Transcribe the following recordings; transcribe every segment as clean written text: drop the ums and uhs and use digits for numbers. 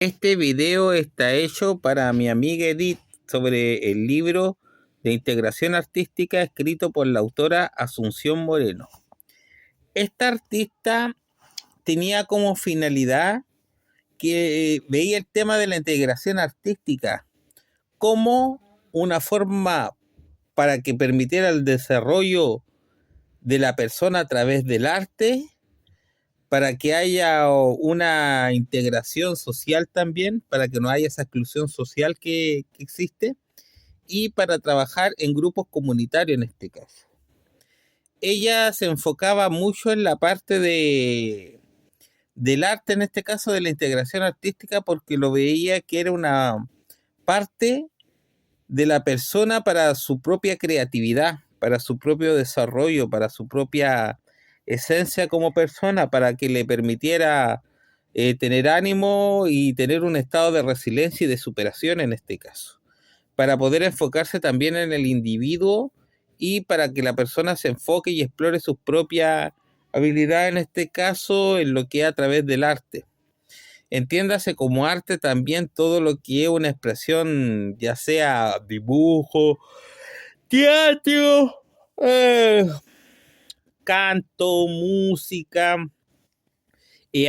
Este video está hecho para mi amiga Edith sobre el libro de integración artística escrito por la autora Asunción Moreno. Esta artista tenía como finalidad que veía el tema de la integración artística como una forma para que permitiera el desarrollo de la persona a través del arte, para que haya una integración social también, para que no haya esa exclusión social que existe, y para trabajar en grupos comunitarios en este caso. Ella se enfocaba mucho en la parte del arte, en este caso de la integración artística, porque lo veía que era una parte de la persona para su propia creatividad, para su propio desarrollo, para su propia esencia como persona, para que le permitiera tener ánimo y tener un estado de resiliencia y de superación en este caso, para poder enfocarse también en el individuo y para que la persona se enfoque y explore sus propias habilidades, en este caso en lo que es a través del arte. Entiéndase como arte también todo lo que es una expresión, ya sea dibujo, teatro, canto, música,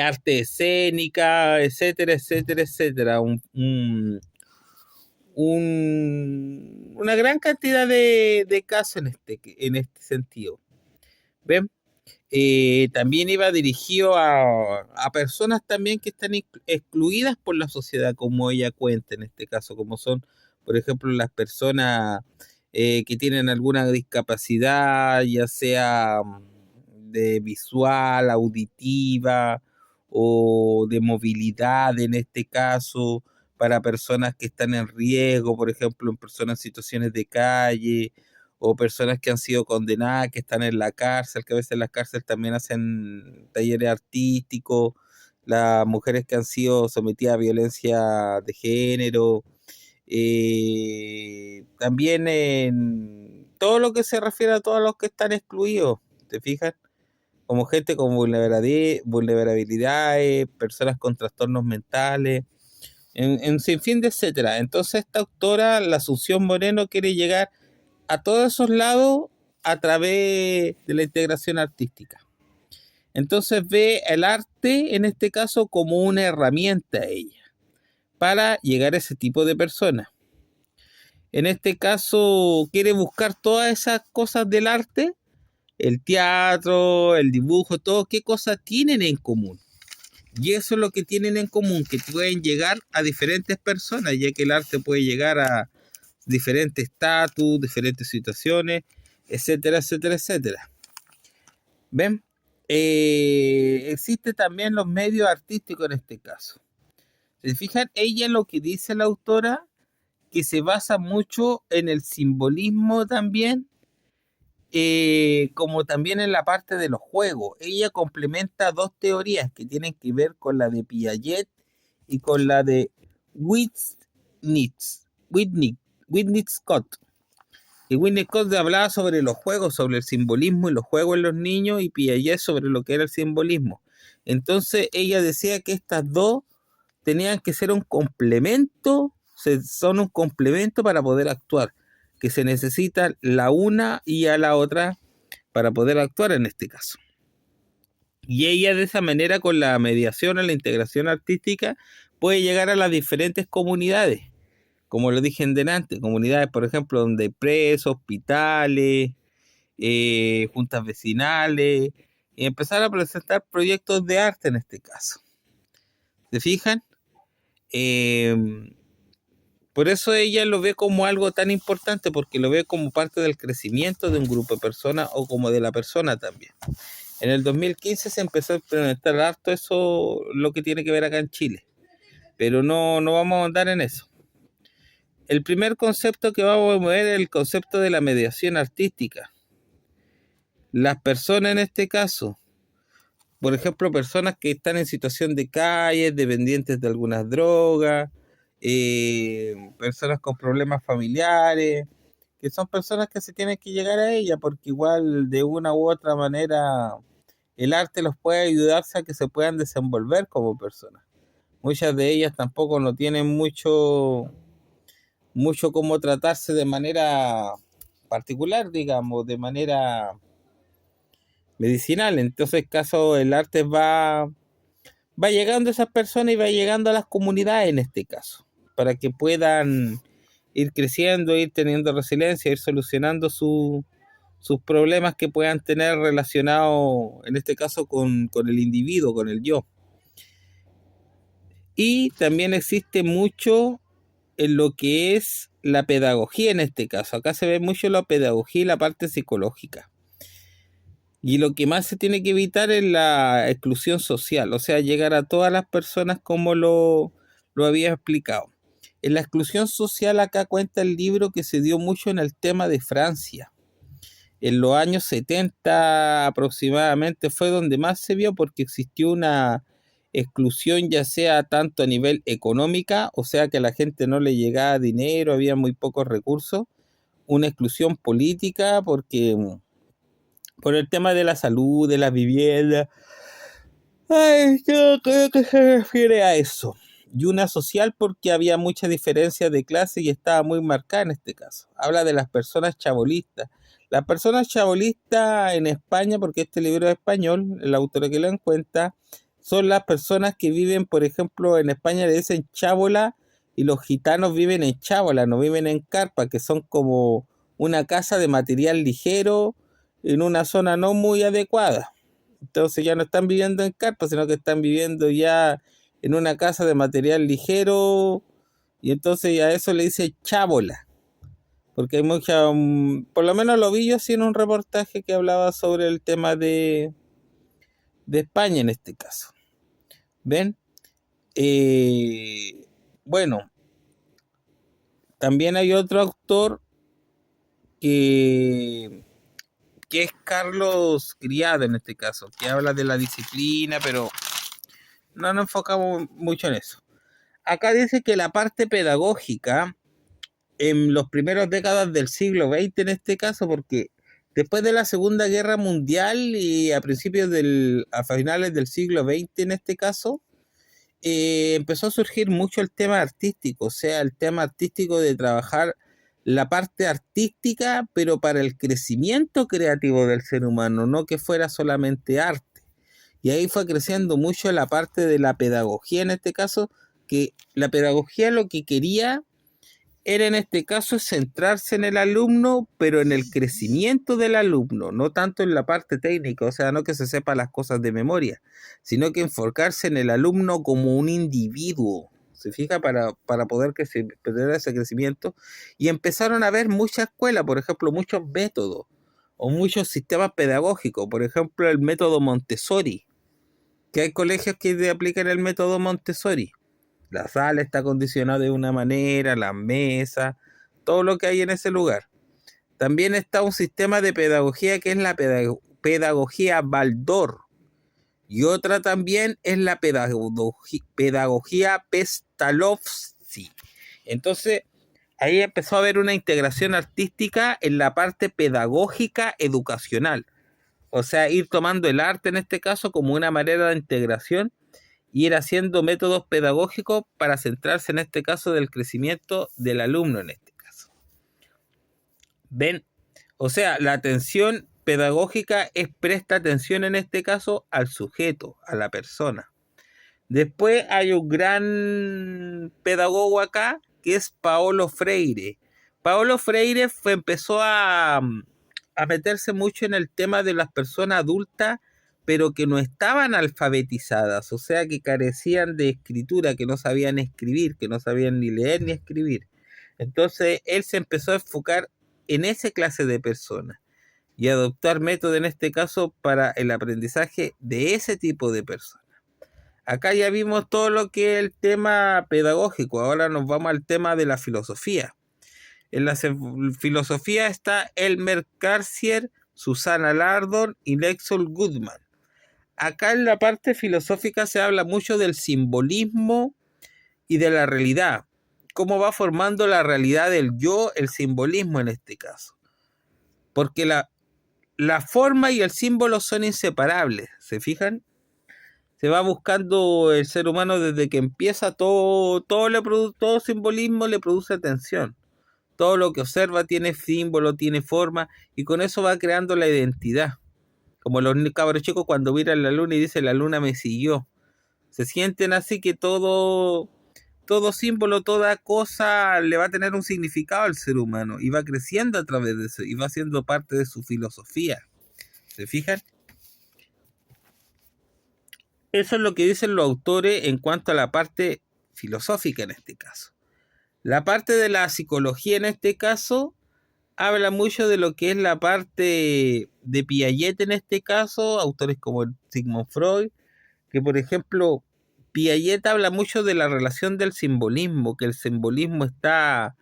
arte escénica, etcétera, etcétera, etcétera. Una gran cantidad de casos en este sentido. ¿Ven? También iba dirigido a personas también que están excluidas por la sociedad, como ella cuenta en este caso, como son, por ejemplo, las personas que tienen alguna discapacidad, ya sea de visual, auditiva o de movilidad en este caso, para personas que están en riesgo, por ejemplo, en personas en situaciones de calle, o personas que han sido condenadas, que están en la cárcel, que a veces en la cárcel también hacen talleres artísticos, las mujeres que han sido sometidas a violencia de género, también en todo lo que se refiere a todos los que están excluidos, ¿te fijas? Como gente con vulnerabilidades, personas con trastornos mentales, en sinfín de etcétera. Entonces esta autora, la Asunción Moreno, quiere llegar a todos esos lados a través de la integración artística. Entonces ve el arte, en este caso, como una herramienta ella, para llegar a ese tipo de personas. En este caso, quiere buscar todas esas cosas del arte, el teatro, el dibujo, todo, qué cosas tienen en común. Y eso es lo que tienen en común, que pueden llegar a diferentes personas, ya que el arte puede llegar a diferentes estatus, diferentes situaciones, etcétera, etcétera, etcétera. ¿Ven? Existe también los medios artísticos en este caso. ¿Se fijan? Ella lo que dice la autora, que se basa mucho en el simbolismo también, como también en la parte de los juegos. Ella complementa dos teorías que tienen que ver con la de Piaget y con la de Whitney, Whitney Scott. Y Whitney Scott hablaba sobre los juegos, sobre el simbolismo y los juegos en los niños, y Piaget sobre lo que era el simbolismo. Entonces ella decía que estas dos tenían que ser un complemento, son un complemento para poder actuar, que se necesita la una y a la otra para poder actuar en este caso. Y ella de esa manera, con la mediación o la integración artística, puede llegar a las diferentes comunidades, como lo dije en delante, comunidades, por ejemplo, donde hay presos, hospitales, juntas vecinales, y empezar a presentar proyectos de arte en este caso. ¿Se fijan? Por eso ella lo ve como algo tan importante, porque lo ve como parte del crecimiento de un grupo de personas o como de la persona también. En el 2015 se empezó a implementar harto eso, lo que tiene que ver acá en Chile, pero no vamos a andar en eso. El primer concepto que vamos a ver es el concepto de la mediación artística. Las personas en este caso, por ejemplo, personas que están en situación de calle, dependientes de algunas drogas, personas con problemas familiares, que son personas que se tienen que llegar a ella, porque igual de una u otra manera el arte los puede ayudarse a que se puedan desenvolver como personas. Muchas de ellas tampoco no tienen mucho cómo tratarse de manera particular, digamos, de manera medicinal. Entonces, caso el arte va llegando a esas personas y va llegando a las comunidades en este caso, para que puedan ir creciendo, ir teniendo resiliencia, ir solucionando sus problemas que puedan tener relacionados, en este caso, con el individuo, con el yo. Y también existe mucho en lo que es la pedagogía en este caso. Acá se ve mucho la pedagogía y la parte psicológica. Y lo que más se tiene que evitar es la exclusión social, o sea, llegar a todas las personas como lo había explicado. En la exclusión social acá cuenta el libro que se dio mucho en el tema de Francia. En los años 70 aproximadamente fue donde más se vio porque existió una exclusión ya sea tanto a nivel económica, o sea que a la gente no le llegaba dinero, había muy pocos recursos, una exclusión política porque por el tema de la salud, de la vivienda. Ay, yo creo que se refiere a eso. Y una social porque había mucha diferencia de clase y estaba muy marcada en este caso. Habla de las personas chabolistas. Las personas chabolistas en España, porque este libro es español, el autor que lo encuentra, son las personas que viven, por ejemplo, en España le dicen chábola y los gitanos viven en chábola, no viven en carpa, que son como una casa de material ligero en una zona no muy adecuada. Entonces ya no están viviendo en carpa, sino que están viviendo ya en una casa de material ligero y entonces a eso le dice chábola, porque hay mucha, por lo menos lo vi yo así en un reportaje que hablaba sobre el tema de España en este caso. ¿Ven? Eh, bueno, también hay otro autor que, que es Carlos Criado en este caso, que habla de la disciplina, pero no nos enfocamos mucho en eso. Acá dice que la parte pedagógica en los primeros décadas del siglo XX en este caso, porque después de la Segunda Guerra Mundial y a finales del siglo XX en este caso, empezó a surgir mucho el tema artístico, o sea, el tema artístico de trabajar la parte artística, pero para el crecimiento creativo del ser humano, no que fuera solamente arte. Y ahí fue creciendo mucho la parte de la pedagogía en este caso, que la pedagogía lo que quería era en este caso centrarse en el alumno, pero en el crecimiento del alumno, no tanto en la parte técnica, o sea, no que se sepa las cosas de memoria, sino que enfocarse en el alumno como un individuo, se fija, para poder tener ese crecimiento. Y empezaron a haber muchas escuelas, por ejemplo, muchos métodos o muchos sistemas pedagógicos, por ejemplo, el método Montessori, que hay colegios que aplican el método Montessori. La sala está acondicionada de una manera, las mesas, todo lo que hay en ese lugar. También está un sistema de pedagogía que es la pedagogía Baldor. Y otra también es la pedagogía Pestalozzi. Entonces, ahí empezó a haber una integración artística en la parte pedagógica educacional. O sea, ir tomando el arte en este caso como una manera de integración y ir haciendo métodos pedagógicos para centrarse en este caso del crecimiento del alumno en este caso. ¿Ven? O sea, la atención pedagógica es presta atención en este caso al sujeto, a la persona. Después hay un gran pedagogo acá que es Paulo Freire. Paulo Freire empezó a meterse mucho en el tema de las personas adultas, pero que no estaban alfabetizadas, o sea, que carecían de escritura, que no sabían escribir, que no sabían ni leer ni escribir. Entonces, él se empezó a enfocar en esa clase de personas y adoptar métodos en este caso para el aprendizaje de ese tipo de personas. Acá ya vimos todo lo que es el tema pedagógico, ahora nos vamos al tema de la filosofía. En la filosofía está Elmer Carcier, Susana Lardon y Lexol Goodman. Acá en la parte filosófica se habla mucho del simbolismo y de la realidad. Cómo va formando la realidad del yo, el simbolismo en este caso. Porque la forma y el símbolo son inseparables, ¿se fijan? se va buscando el ser humano desde que empieza, todo simbolismo le produce atención. Todo lo que observa tiene símbolo, tiene forma, y con eso va creando la identidad. Como los cabros chicos cuando miran la luna y dicen la luna me siguió. Se sienten así que todo símbolo, toda cosa le va a tener un significado al ser humano y va creciendo a través de eso y va siendo parte de su filosofía. ¿Se fijan? Eso es lo que dicen los autores en cuanto a la parte filosófica en este caso. La parte de la psicología en este caso habla mucho de lo que es la parte de Piaget en este caso, autores como Sigmund Freud, que por ejemplo Piaget habla mucho de la relación del simbolismo, que el simbolismo está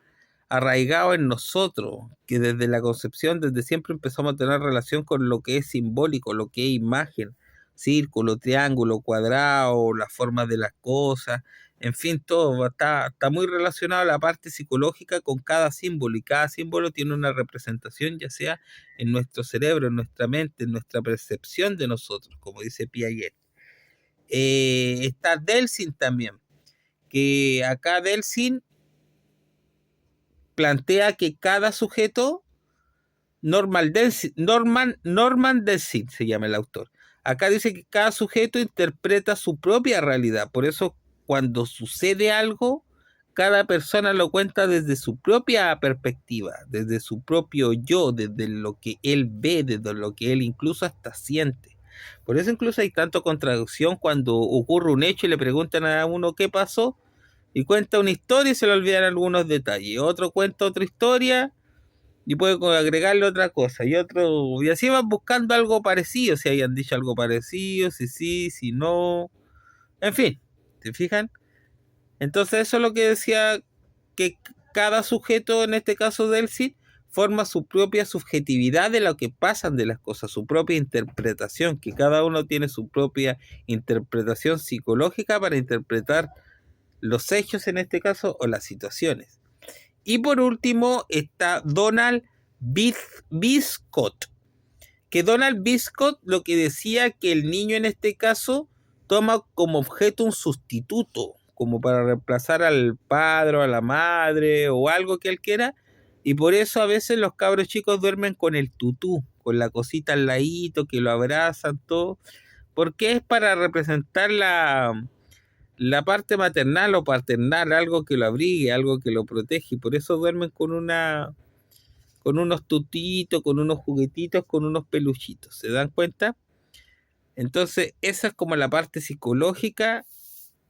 arraigado en nosotros, que desde la concepción, desde siempre empezamos a tener relación con lo que es simbólico, lo que es imagen, círculo, triángulo, cuadrado, las formas de las cosas, en fin, todo está muy relacionado a la parte psicológica con cada símbolo, y cada símbolo tiene una representación, ya sea en nuestro cerebro, en nuestra mente, en nuestra percepción de nosotros, como dice Piaget. Está Delsin también, que acá Delsin plantea que cada sujeto, Norman Delsin se llama el autor, acá dice que cada sujeto interpreta su propia realidad, por eso cuando sucede algo, cada persona lo cuenta desde su propia perspectiva, desde su propio yo, desde lo que él ve, desde lo que él incluso hasta siente. Por eso incluso hay tanto contradicción cuando ocurre un hecho y le preguntan a uno qué pasó, y cuenta una historia y se le olvidan algunos detalles. Otro cuenta otra historia y puede agregarle otra cosa. Y así van buscando algo parecido, si hayan dicho algo parecido, si sí, si no. En fin, ¿se fijan? Entonces eso es lo que decía, que cada sujeto, en este caso del CID, forma su propia subjetividad de lo que pasan de las cosas, su propia interpretación, que cada uno tiene su propia interpretación psicológica para interpretar los hechos en este caso o las situaciones. Y por último está Donald Biscott, que Donald Biscott lo que decía que el niño en este caso toma como objeto un sustituto, como para reemplazar al padre o a la madre o algo que él quiera, y por eso a veces los cabros chicos duermen con el tutú, con la cosita al ladito, que lo abrazan, todo, porque es para representar la parte maternal o paternal, algo que lo abrigue, algo que lo protege, y por eso duermen con unos tutitos, con unos juguetitos, con unos peluchitos. ¿Se dan cuenta? Entonces, esa es como la parte psicológica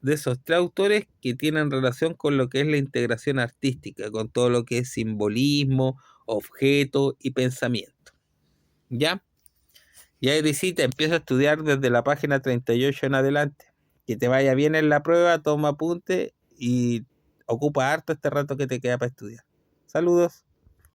de esos tres autores que tienen relación con lo que es la integración artística, con todo lo que es simbolismo, objeto y pensamiento. ¿Ya? Ya Irisita, empieza a estudiar desde la página 38 en adelante. Que te vaya bien en la prueba, toma apunte y ocupa harto este rato que te queda para estudiar. Saludos.